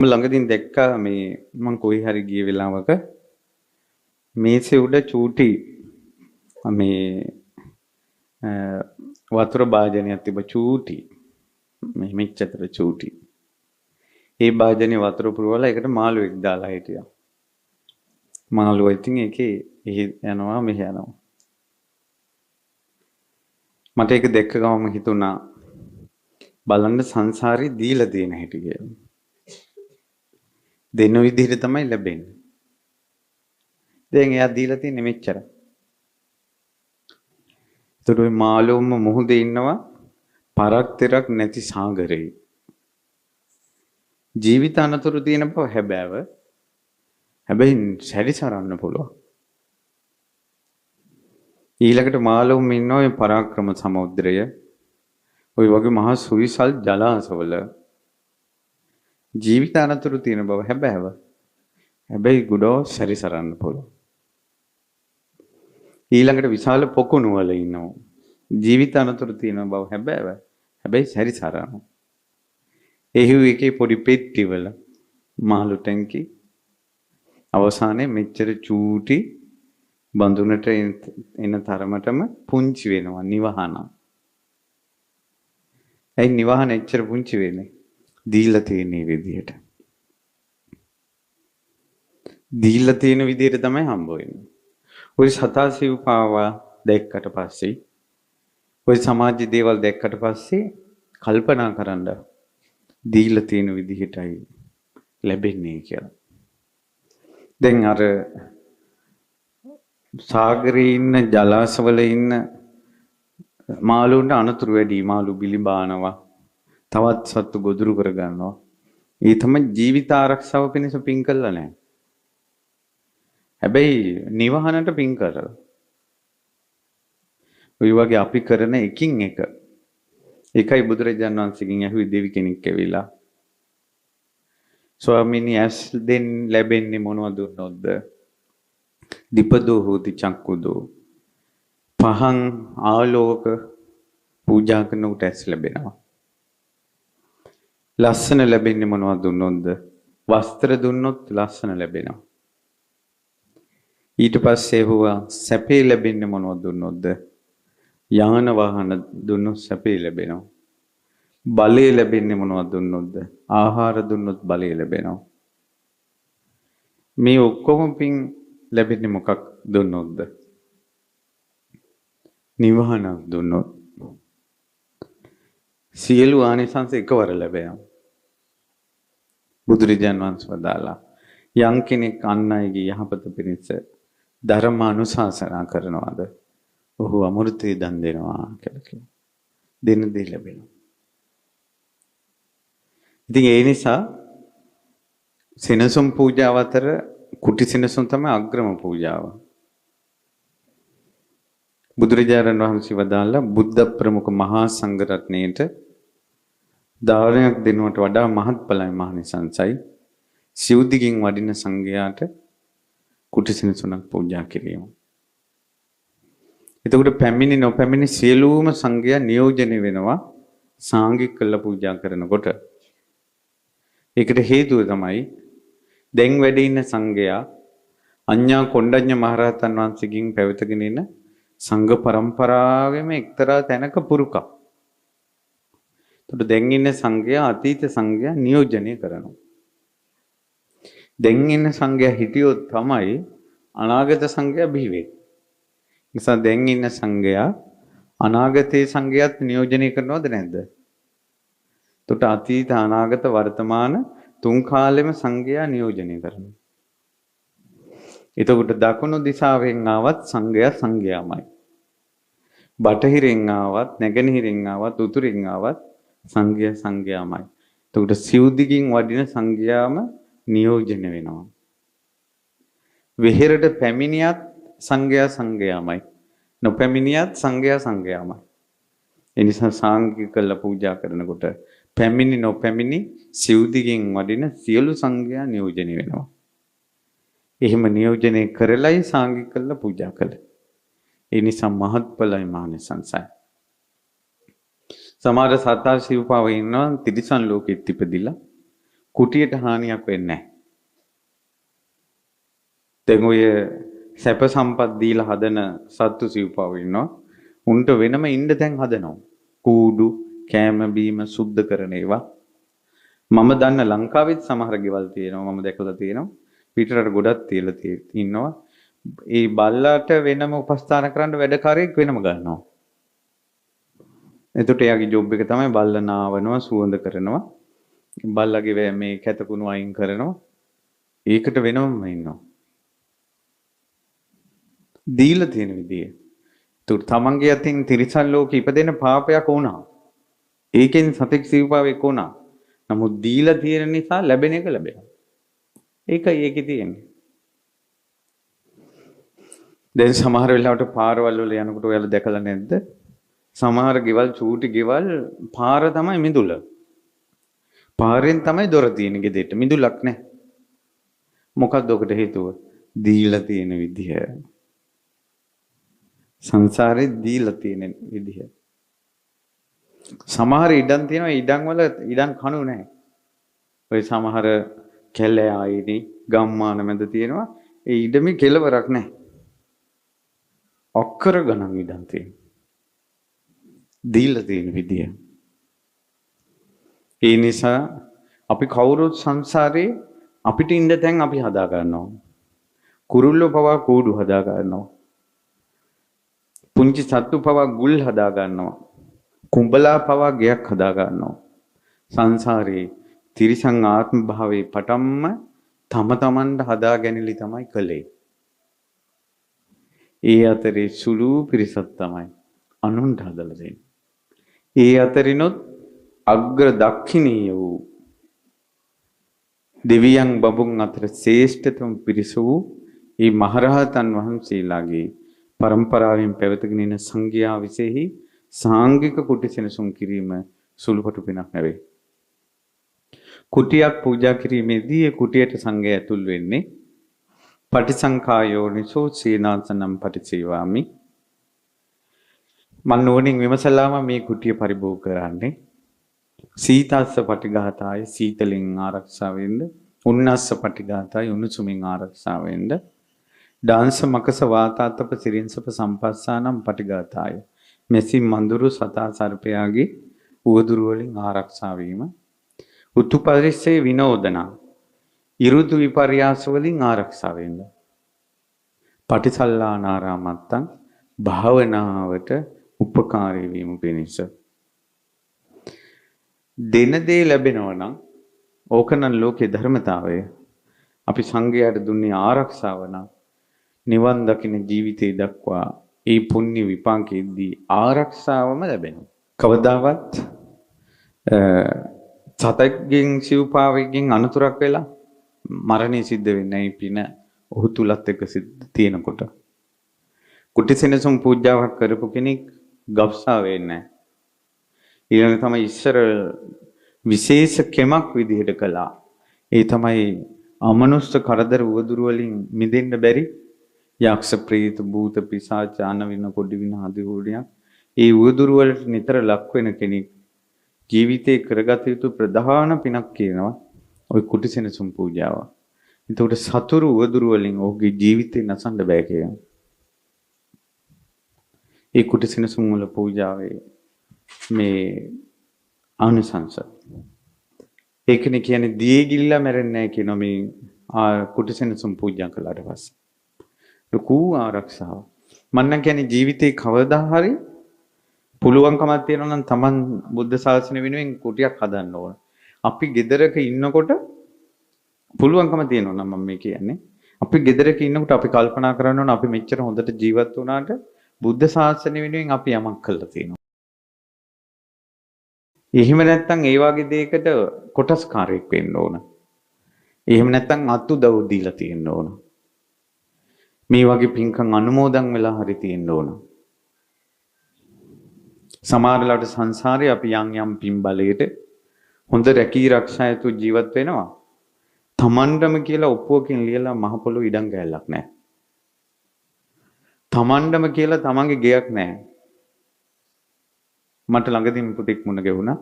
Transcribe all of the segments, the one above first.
ළඟදීන් දැක්කා මේ මං කොයි හරි ගිය වෙලාවක මේසේ උඩ චූටි මේ වතුර භාජනයක් තිබ්බ චූටි මේ මෙච්චර චූටි. ඒ භාජනේ වතුර පුරවලා ඒකට මාළුවෙක් දාලා හිටියා. මාළුවා ඉතින් ඒකේ යනවා මෙහෙ යනවා. මට ඒක දැක්ක ගමන් හිතුණා බලන්න සංසාරේ දීලා තියෙන හැටි කියලා. දෙන විදිහට තමයි ලැබෙන්නේ. දැන් එයා දීලා තියෙන්නේ මෙච්චර. ඒතකොට ওই මාළුවම මුහුදේ ඉන්නවා පරක් තෙරක් නැති සාගරේ. ජීවිත අනතුරු තියෙන බව හැබෑව. හැබැයි සැරිසරන්න පුළුවන්. ඊළඟට මාළුවම ඉන්නවා මේ පරාක්‍රම සමුද්‍රය. ওই වගේ මහා සුවිසල් ජලාශවල ජීවිත අනතුරු තියෙන බව හැබෑව. හැබැයි ගොඩෝ සැරිසරන්න පුළුවන්. ඊළඟට විශාල පොකුණු වල ඉන්නවා. ජීවිත අනතුරු තියෙන බව හැබෑව. හැබැයි සැරිසරනවා. එහි එකේ පොඩි පෙට්ටි වල මාළු ටැංකි අවසානයේ මෙච්චර චූටි බඳුනට එන තරමටම පුංචි වෙනවා නිවහන. ඒ නිවහන එච්චර පුංචි වෙන්නේ දීලා තියෙන විදිහට. දීලා තියෙන විදිහට තමයි හම්බ වෙන්නේ. ඔය සතා සිව්පාවා දැක්කට පස්සේ ඔය සමාජ දේවල් දැක්කට පස්සේ කල්පනා කරන්න දීලා තියෙන විදිහටයි ලැබෙන්නේ කියලා. දැන් අර සාගරේ ඉන්න ජලාශවල ඉන්න මාළුන්ට අනතුරු වැඩි. මාළු බිලිබානවා. තවත් සත්තු ගොදුරු කර ගන්නවා. ඒ තමයි ජීවිත ආරක්ෂාව පිණිස පින් කළා නැහැ. හැබැයි නිවහනට පින් කරලා. ඔය වගේ අපි කරන එකින් එක. ඒකයි බුදුරජාණන් වහන්සේගෙන් ඇහුවේ දෙවි කෙනෙක් ඇවිල්ලා. ස්වාමීනි ඇස් දෙන් ලැබෙන්නේ මොනවද දුන්නොත්ද? දීපදෝ හෝති චක්කුදෝ. පහන් ආලෝක පූජා කරනකොට ඇස් ලැබෙනවා. ලස්සන ලැබෙන්නේ මොනවද දුන්නොත්ද? වස්ත්‍ර දුන්නොත් ලස්සන ලැබෙනවා. ඊට පස්සේ හුවා සැපේ ලැබෙන්නේ මොනවද දුන්නොත්ද? යාන වාහන දුන්නොත් සැපේ ලැබෙනවා. බලය ලැබෙන්නේ මොනවද දුන්නොත්ද? ආහාර දුන්නොත් බලය ලැබෙනවා. මේ ඔක්කොම පින් ලැබෙන්නේ මොකක් දුන්නොත්ද? නිවහනක් දුන්නොත්. සියලු ආනිසංස එකවර ලැබෙනවා. බුදුරජාණන් වහන්සේ වදාලා යම් කෙනෙක් අන් අයගේ යහපත පිණිස ධර්ම අනුශාසනා කරනවාද ඔහු අමෘතය දන් දෙනවා කියලා කියනවා. දෙන දේ ලැබෙනවා. ඉතින් ඒ නිසා සෙනසුන් පූජාව අතර කුටි සෙනසුන් තමයි අග්‍රම පූජාව. බුදුරජාණන් වහන්සේ වදාළා බුද්ධ ප්‍රමුඛ මහා සංඝ රත්නයේට දානයක් දෙනවට වඩා මහත්ඵලයි මහනිසංසයි සිව්දිගින් වඩින සංඝයාට කුටි සෙනසුනක් පූජා කිරීම. එතකොට පැමිණි නොපැමිණි සියලුම සංඝයා නියෝජනය වෙනවා සාංගික කළ පූජා කරනකොට. ඒකට හේතුව තමයි දැන් වැඩ ඉන්න සංඝයා අඤ්ඤා කොණ්ඩඤ්ඤ මහරහතන් වහන්සේගෙන් පැවතගෙන එන සංඝ පරම්පරාවෙම එක්තරා තැනක පුරුකක්. එතකොට දැන් ඉන්න සංඝයා අතීත සංඝයා නියෝජනය කරනවා. දැන් ඉන්න සංඝයා හිටියොත් තමයි අනාගත සංඝයා බිහි වෙන්නේ. නිසා දැන් ඉන්න සංඝයා අනාගතයේ සංඝයාත් නියෝජනය කරනවද නැද්ද? එතකොට අතීත අනාගත වර්තමාන තුන් කාලෙම සංඝයා නියෝජනය කරනවා. එතකොට දකුණු දිශාවෙන් ආවත් සංඝයා සංඝයාමයි. බටහිරින් ආවත් නැගෙනහිරින් ආවත් උතුරින් ආවත් සංඝයා සංඝයාමයි. එතකොට සිව්දිගින් වඩින සංඝයාම නියෝජනය වෙනවා. විහෙරට පැමිණියත් සංඝයා සංඝයාමයි. නොපැමිණියත් සංඝයා සංඝයාමයි. ඒ නිසා සාංගික කළ පූජා කරනකොට පැමිණි නොපැමිණි සිව්දිගින් වඩින සියලු සංඝයා නියෝජනය වෙනවා. එහෙම නියෝජනය කරලයි සාංගික කළ පූජා කළේ. ඒ නිසා මහත්ඵලයි මහනිසංසයි. සමහර සතා සිව්පාව ඉන්නවා තිරිසන් ලෝකෙත් ඉපදිලා කුටියට හානියක් වෙන්නේ නැහැ. දැන් ඔය සැප සම්පත් දීලා හදන සත්තු සිව්පාව ඉන්නවා. උන්ට වෙනම ඉන්න තැන් හදනවා. කූඩු, කෑම බීම සුද්ධ කරන ඒවා. මම දන්න ලංකාවෙත් සමහර ගෙවල් තියෙනවා. මම දැකලා තියෙනවා. පිටරට ගොඩක් තියලා ඉන්නවා. ඒ බල්ලාට වෙනම උපස්ථාන කරන්න වැඩකාරයෙක් වෙනම ගන්නවා. එතකොට එයාගේ ජොබ් එක තමයි බල්ලා නාවනවා, සුවඳ කරනවා. බල්ලාගේ මේ කැතකුණු අයින් කරනවා. ඒකට වෙනම ඉන්නවා. දීලා තියෙන විදිය. ඒත් තමන්ගේ අතින් තිරිසන් ලෝකෙ ඉපදෙන පාපයක් වුණා. ඒකෙන් සතෙක් සිව්පාවෙක් වුණා. නමුත් දීලා තියෙන නිසා ලැබෙන එක ලැබෙනවා. ඒකයි ඒකේ තියෙන්නේ. දැන් සමහර වෙලාවට පාරවල් වල යනකොට ඔයාලා දැකලා නැද්ද? සමහර ගෙවල් චූටි ගෙවල් පාර තමයි මිදුල. පාරෙන් තමයි දොර තියෙන්නේ ගෙදරට. මිදුලක් නැහැ. මොකක්ද ඔකට හේතුව? දීලා තියෙන විදිහ. සංසාරේ දීලා තියෙන විදිහ. සමහර ඉඩම් තියෙනවා ඉඩම් වල ඉඩම් කණු නැහැ. ඔය සමහර කැලෑ ආයේදී ගම්මාන මැද තියෙනවා ඒ ඉඩමේ කෙලවරක් නැහැ. ඔක්කර ගණන් ඉඩම් තියෙනවා. දීලා තියෙන විදිය. ඒ නිසා අපි කවුරුත් සංසාරේ අපිට ඉන්න තැන් අපි හදා ගන්නවා. කුරුල්ලෝ පවා කූඩු හදා ගන්නවා. පුංචි සත්තු පවා ගුල් හදා ගන්නවා. කුඹලා පවා ගෙයක් හදා ගන්නවා. සංසාරේ තිරිසං ආත්ම භාවයේ පටන්ම තම තමන්ට හදා ගැනීමලි තමයි කළේ. ඒ අතරේ සුළු පිරිසක් තමයි අනුන්ට හදලා දෙන්නේ. ඒ අතරිනොත් අග්‍ර දක්ෂිනීය වූ දෙවියන් බඹුන් අතර ශ්‍රේෂ්ඨතම පිරිස වූ ඒ මහරහතන් වහන්සේලාගේ පරම්පරාවෙන් පැවතගෙන එන සංඝයා විසෙහි සාංගික කුටි සෙනසුන් කිරීම සුළුපටු පිනක් නෙවෙයි. කුටියක් පූජා කිරීමේදී ඒ කුටියට සංඝයා ඇතුල් වෙන්නේ පටිසංඛායෝනිසෝ සීනාසනම් පටිසේවාමි. මන් නෝනින් විමසලාම මේ කුටිය පරිභෝග කරන්නේ සීතස්ස පටිඝාතාය සීතලෙන් ආරක්ෂා වෙන්න, උන්නස්ස පටිඝාතාය උණුසුමින් ආරක්ෂා වෙන්න, ඩාන්ස මකස වාතාතප සිරින්සප සම්පස්සානම් පටිඝාතාය මෙසි මඳුරු සතා සර්පයාගේ උවදුරු වලින් ආරක්ෂා වීම, උතුපරිස්සේ විනෝදනා ඉරුදු විපර්යාස වලින් ආරක්ෂා වෙන්න, පටිසල්ලානාරාමත්තං භාවනාවට උපකාරී වීම පිණිස. දෙන දේ ලැබෙනවා නම් ඕකනම් ලෝකේ ධර්මතාවය. අපි සංඝයාට දුන්නේ ආරක්ෂාව නම් නිවන් දකින ජීවිතේ දක්වා ඒ පුණ්‍ය විපාකෙදී ආරක්ෂාවම ලැබෙනවා. කවදාවත් සතෙක්ගෙන් සිව්පාවෙකින් අනතුරක් වෙලා මරණය සිද්ධ වෙන්නේ නැහැ පින ඔහු තුලත් එක සිද්ධ තියෙනකොට. කුටි සෙනසුන් පූජාවක් කරපු කෙනෙක් ගබ්සා වෙන්නේ නැහැ. ඊළඟ තමයි ඉස්සර විශේෂ කෙමක් විදිහට කළා. ඒ තමයි අමනුෂ්‍ය කරදර උවදුරු වලින් මිදෙන්න බැරි යක්ෂ ප්‍රේත භූත පිසාච අනවින කොඩි වින ආදී වුණියක් ඒ උවදුරු වලට නිතර ලක් වෙන කෙනෙක් ජීවිතේ කරගත යුතු ප්‍රධාන පිනක් කියනවා ওই කුටි සෙනසුන් පූජාව. ඒකට සතුරු උවදුරු වලින් ඔහුගේ ජීවිතේ නසන්න බෑ කියනවා. ඒ කුටි සෙනසුන් වල පූජාවේ මේ ආනිසංස. ඒකනේ කියන්නේ දියේ ගිල්ලා මැරෙන්නේ නැහැ කියන මේ කුටි සෙනසුන් පූජා කළාට පස්සේ. ලොකු ආරක්ෂාව. මන්නම් කියන්නේ ජීවිතේ කවදා හරි පුළුවන්කමක් තියෙනවා නම් Taman බුද්ධ ශාසනය වෙනුවෙන් කුටියක් හදන්න ඕන. අපි ගෙදරක ඉන්නකොට පුළුවන්කම තියෙනවා නම් මම මේ කියන්නේ. අපි ගෙදරක ඉන්නකොට අපි කල්පනා කරන්න ඕන අපි මෙච්චර හොඳට ජීවත් වුණාට බුද්ධ ශාසනය වෙනුවෙන් අපි යමක් කළා තියෙනවා. එහෙම නැත්නම් ඒ වගේ දෙයකට කොටස්කාරයෙක් වෙන්න ඕන. එහෙම නැත්නම් අත්උදව් දීලා තියෙන්න ඕන. මේ වගේ පින්කම් අනුමෝදන් වෙලා හරි තියෙන්න ඕන. සමහරවිට සංසාරේ අපි යම් පින් බලයට හොඳ රැකී ආරක්ෂායතු ජීවත් වෙනවා. තමන්ටම කියලා ඔප්පුවකින් ලියලා මහ පොළොව ඉඩම් ගෑල්ලක් නැහැ. තමන්ටම කියලා තමන්ගේ ගෙයක් නැහැ. මට ළඟදීම පුතෙක් මුණ ගැහුණා.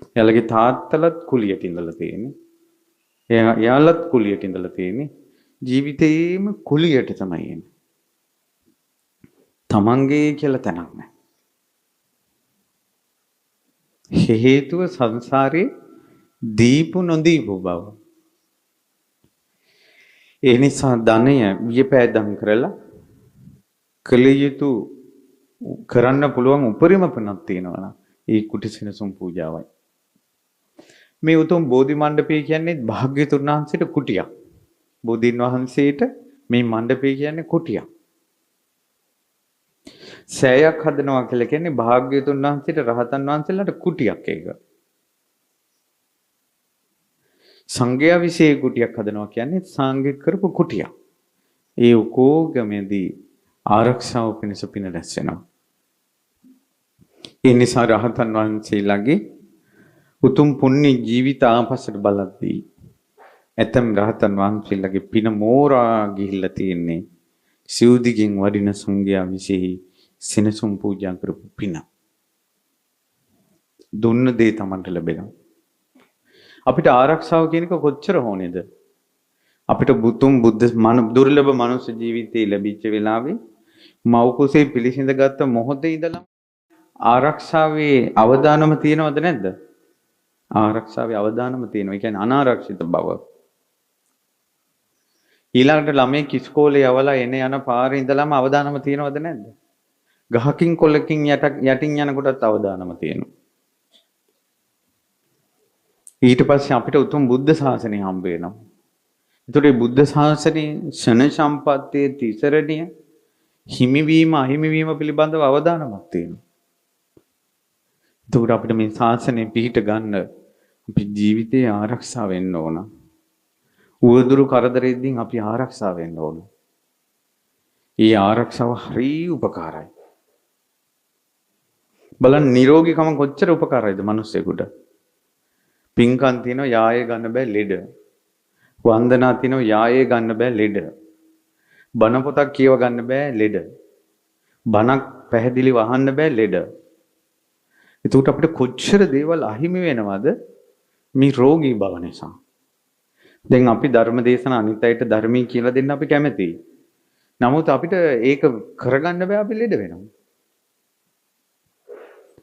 එයාලගේ තාත්තලත් කුලියට ඉඳලා තියෙන්නේ. එයාලත් කුලියට ඉඳලා තියෙන්නේ. ජීවිතේම කුලියට තමයි එන්නේ. තමන්ගේ කියලා තැනක් නැහැ. හේතුව සංසාරේ දීපු නොදීපු බව. ඒ නිසා ධනය වියපෑදම් කරලා කළ යුතු කරන්න පුළුවන් උපරිම පණක් තියෙනවා නම් ඒ කුටිසෙනසුන් පූජාවයි. මේ උතුම් බෝධි මණ්ඩපය කියන්නේ භාග්‍යතුන් වහන්සේට කුටියක්. බෝධීන් වහන්සේට මේ මණ්ඩපය කියන්නේ කුටියක්. සෑයක් හදනවා කියලා කියන්නේ භාග්‍යතුන් වහන්සේට රහතන් වහන්සේලාට කුටියක් ඒක. සංඝයා විශේෂ කුටියක් හදනවා කියන්නේ සංඝෙක් කරපු කුටියක්. ඒ උකෝගමේදී ආරක්ෂාව පිණිස පින රැස් වෙනවා. ඒ නිසා රහතන් වහන්සේලාගේ උතුම් පුණ්‍ය ජීවිත ආපස්සට බලද්දී ඇතම් රහතන් වහන්සේලාගේ පින මෝරා ගිහිල්ලා තියෙන්නේ සිව්දිගෙන් වඩින සංඝයා විශේෂ සෙනසුන් පූජා කරපු පින. දුන්න දේ Tamanට ලැබෙනවා. අපිට ආරක්ෂාව කියන එක කොච්චර ඕනේද? අපිට බුතුම් බුද්ධ දුර්ලභ මනුෂ්‍ය ජීවිතේ ලැබිච්ච වෙලාවේ මව් කුසේ පිළිසිඳ ගත්ත මොහොතේ ඉඳලා ආරක්ෂාවේ අවදානම තියෙනවද නැද්ද? ආරක්ෂාවේ අවදානම තියෙනවා. ඒ කියන්නේ අනාරක්ෂිත බව. ඊළඟට ළමයි ඉස්කෝලේ යවලා එන යන පාරේ ඉඳලාම අවදානම තියෙනවද නැද්ද? ගහකින් කොල්ලකින් යටින් යනකොටත් අවදානම තියෙනවා. ඊට පස්සේ අපිට උතුම් බුද්ධ ශාසනය හම්බ වෙනවා. ඒතකොට බුද්ධ ශාසනයේ ශන සම්පත්තියේ තිසරණිය හිමිවීම අහිමිවීම පිළිබඳව අවදානමක් තියෙනවා. ඒතකොට අපිට මේ ශාසනය පිහිට ගන්න අපි ජීවිතේ ආරක්ෂා වෙන්න ඕන. උවදුරු කරදරෙද්දී අපි ආරක්ෂා වෙන්න ඕන. ඒ ආරක්ෂාව හරි උපකාරයි. බලන්න නිරෝගීකම කොච්චර උපකාරයිද මිනිස්සෙකුට. පින්කම් තියෙනවා යායේ ගන්න බෑ ලෙඩ. වන්දනා තියෙනවා යායේ ගන්න බෑ ලෙඩ. බණ පොතක් කියව ගන්න බෑ ලෙඩ. බණක් පැහැදිලිව අහන්න බෑ ලෙඩ. ඒකට අපිට කොච්චර දේවල් අහිමි වෙනවද මේ රෝගී බව නිසා. දැන් අපි ධර්ම දේශන අනිත් අයට ධර්මී කියලා දෙන්න අපි කැමතියි. නමුත් අපිට ඒක කරගන්න බෑ අපි ලෙඩ වෙනවා.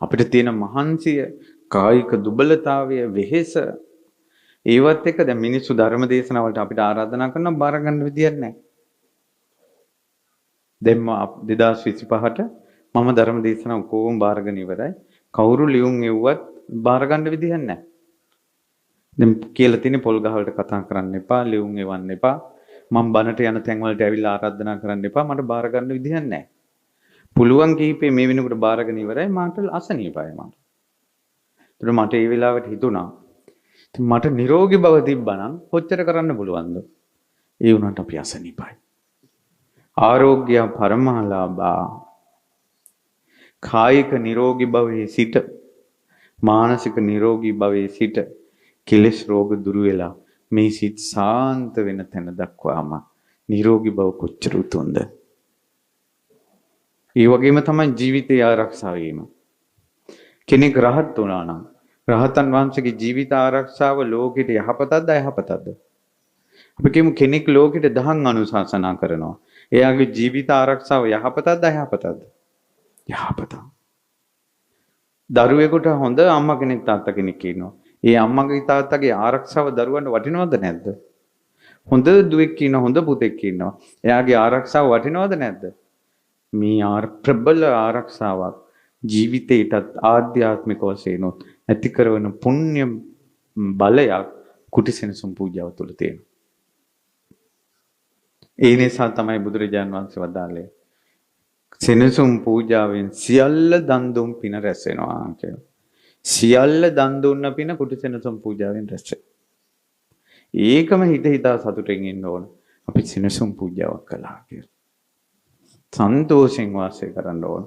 අපිට තියෙන මහන්සිය කායික දුබලතාවය වෙහෙස ඒවත් එක්ක දැන් මිනිස්සු ධර්ම දේශනාවලට අපිට ආරාධනා කරනවා බාර ගන්න විදියක් නැහැ. දැන් 2025ට මම ධර්ම දේශනාව කොහොම බාරගෙන ඉවරයි. කවුරු ලියුම් එව්වත් බාර ගන්න විදියක් නැහැ. දැන් කියලා තියෙන්නේ පොල් ගහවලට කතා කරන්න එපා, ලියුම් එවන්න එපා. මම බනට යන තැන් වලට ඇවිල්ලා ආරාධනා කරන්න එපා. මට බාර ගන්න විදියක් නැහැ. පුළුවන් කීපේ මේ වෙනකොට බාරගෙන ඉවරයි. මට අසනීපයි මට. ඒතර මට ඒ වෙලාවට හිතුණා මට නිරෝගී බව තිබ්බනම් කොච්චර කරන්න පුළුවන්ද? ඒ වුණාට අපි අසනීපයි. ආරෝග්‍ය පරමාලාභා කායික නිරෝගී භවයේ සිට මානසික නිරෝගී භවයේ සිට කෙලෙස් රෝග දුරු වෙලා මේ සිත් සාන්ත වෙන තැන දක්වාම නිරෝගී බව කොච්චර උතුම්ද? ඒ වගේම තමයි ජීවිතය ආරක්ෂා වීම. කෙනෙක් රහත් වුණා නම් රහතන් වහන්සේගේ ජීවිත ආරක්ෂාව ලෝකෙට යහපතක්ද අයහපතක්ද? අපි කියමු කෙනෙක් ලෝකෙට දහම් අනුශාසනා කරනවා. එයාගේ ජීවිත ආරක්ෂාව යහපතක්ද අයහපතක්ද? යහපතක්. දරුවෙකුට හොඳ අම්මා කෙනෙක් තාත්තා කෙනෙක් ඉන්නවා. ඒ අම්මගේ තාත්තගේ ආරක්ෂාව දරුවන්ට වටිනවද නැද්ද? හොඳ දුවෙක් ඉන්නවා, හොඳ පුතෙක් ඉන්නවා. එයාගේ ආරක්ෂාව වටිනවද නැද්ද? මේ ප්‍රබල ආරක්ෂාවක් ජීවිතේටත් ආධ්‍යාත්මික වශයෙන් ඇති කරන පුණ්‍ය බලයක් කුටිසෙනසුන් පූජාව තුළ තියෙනවා. ඒ නිසා තමයි බුදුරජාන් වහන්සේ වදාළේ සෙනසුන් පූජාවෙන් සියල්ල දන් දුන් පින රැස් වෙනවා කියලා. සියල්ල දන් දුන්න පින කුටිසෙනසුන් පූජාවෙන් රැස් වෙනවා. ඒකම හිතා සතුටින් ඉන්න ඕන. අපි සෙනසුන් පූජාවක් කළා කියලා. සන්තෝෂෙන් වාසය කරන්න ඕන.